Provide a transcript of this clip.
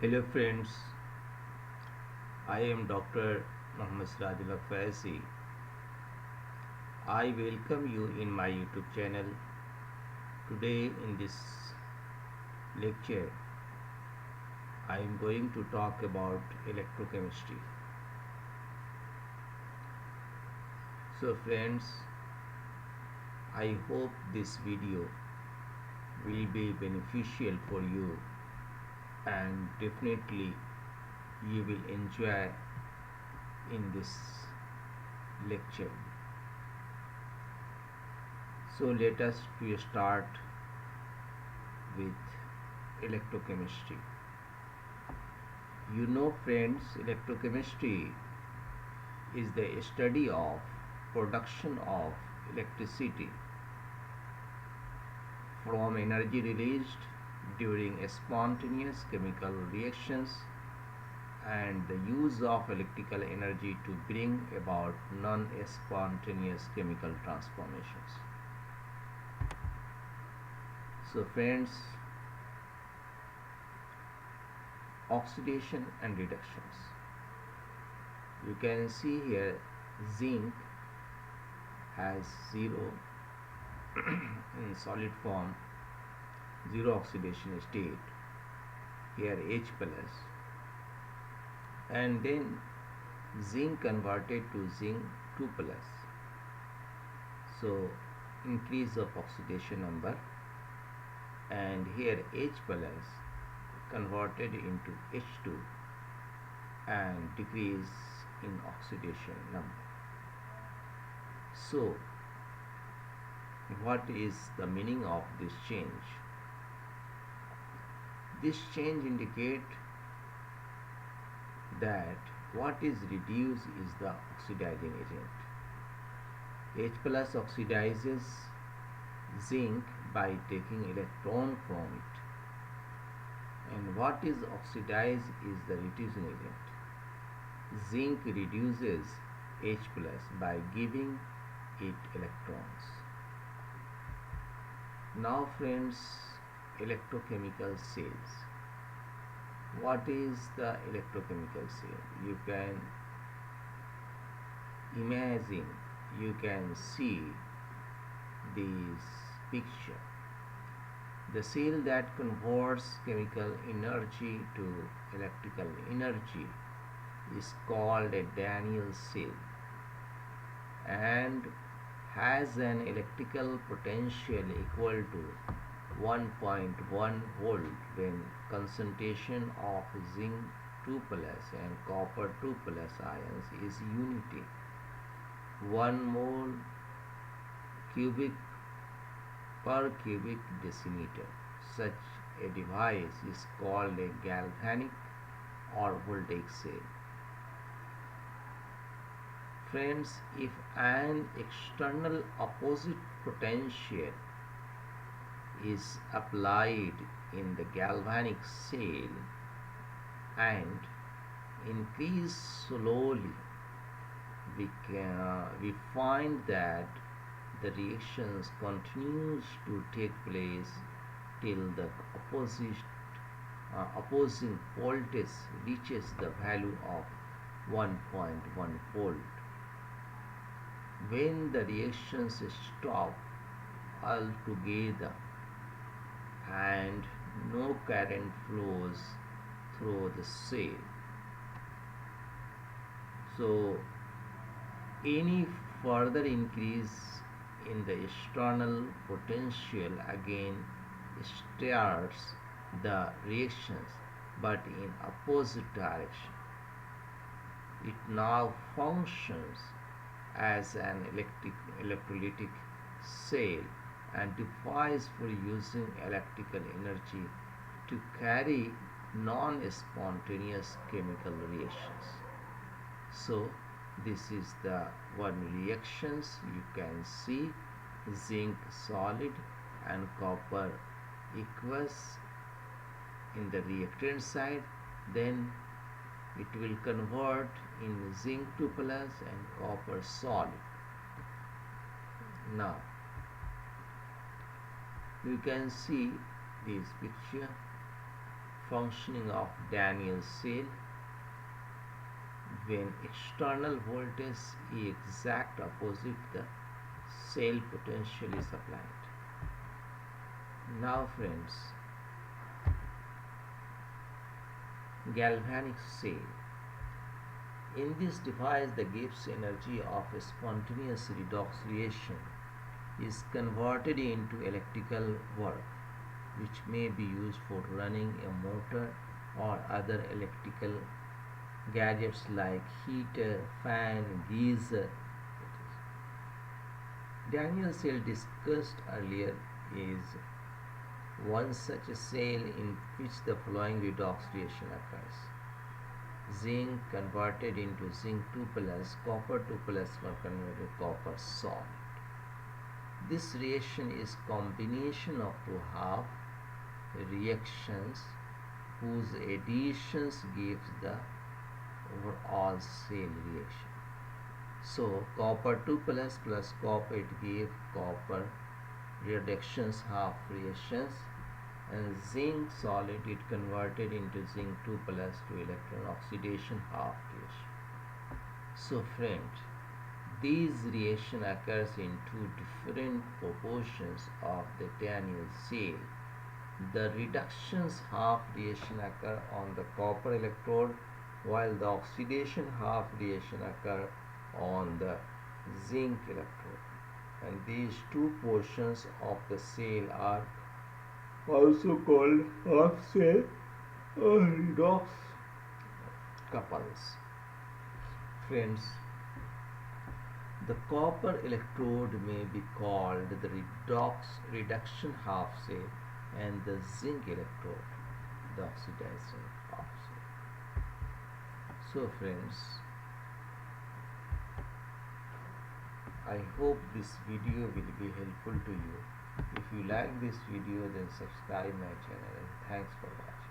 Hello friends, I am Dr. Mohammed Sirajul Faisi. I welcome you in my YouTube channel. Today in this lecture, I am going to talk about electrochemistry. So friends, I hope this video will be beneficial for you and definitely you will enjoy in this lecture. So let us to start with electrochemistry. You know friends, electrochemistry is the study of production of electricity from energy released during spontaneous chemical reactions and the use of electrical energy to bring about non-spontaneous chemical transformations. So friends, oxidation and reductions. You can see here zinc has 0 in solid form, 0 oxidation state, here H plus, and then zinc converted to zinc 2 plus, so increase of oxidation number, and here H plus converted into H2 and decrease in oxidation number. So what is the meaning of this change? This change indicates that what is reduced is the oxidizing agent. H plus oxidizes zinc by taking electron from it, and what is oxidized is the reducing agent. Zinc reduces H plus by giving it electrons. Now friends, electrochemical cells. What is the electrochemical cell? You can imagine, you can see this picture. The cell that converts chemical energy to electrical energy is called a Daniell cell and has an electrical potential equal to 1.1 volt when concentration of zinc 2 plus and copper 2 plus ions is unity. 1 mole cubic per cubic decimeter. Such a device is called a galvanic or voltaic cell. Friends, if an external opposite potential is applied in the galvanic cell and increased slowly, we find that the reactions continues to take place till the opposing voltage reaches the value of 1.1 volt. When the reactions stop altogether and no current flows through the cell, so any further increase in the external potential again starts the reactions but in opposite direction. It now functions as an electrolytic cell and device for using electrical energy to carry non-spontaneous chemical reactions. So this is the one reactions you can see, zinc solid and copper aqueous in the reactant side, then it will convert in zinc 2 plus and copper solid. Now you can see this picture. functioning of Daniell cell when external voltage is exact opposite the cell potential is applied. Now friends, galvanic cell. In this device, the Gibbs energy of a spontaneous redox reaction is converted into electrical work, which may be used for running a motor or other electrical gadgets like heater, fan, geyser. Daniell cell discussed earlier is one such a cell in which the following redox reaction occurs. Zinc converted into zinc 2 plus, copper 2 plus were converted to copper salt. This reaction is combination of two half reactions whose additions gives the overall cell reaction. So copper 2 plus plus copper, it gave copper reductions half reactions, and zinc solid, it converted into zinc 2 plus to electron oxidation half reaction. So friends, these reaction occurs in two different proportions of the Daniell cell. The reductions half reaction occur on the copper electrode, while the oxidation half reaction occur on the zinc electrode. And these two portions of the cell are also called half cell or redox couples. Friends, the copper electrode may be called the reduction half cell, and the zinc electrode the oxidation half cell. So friends, I hope this video will be helpful to you. If you like this video, then subscribe my channel, and thanks for watching.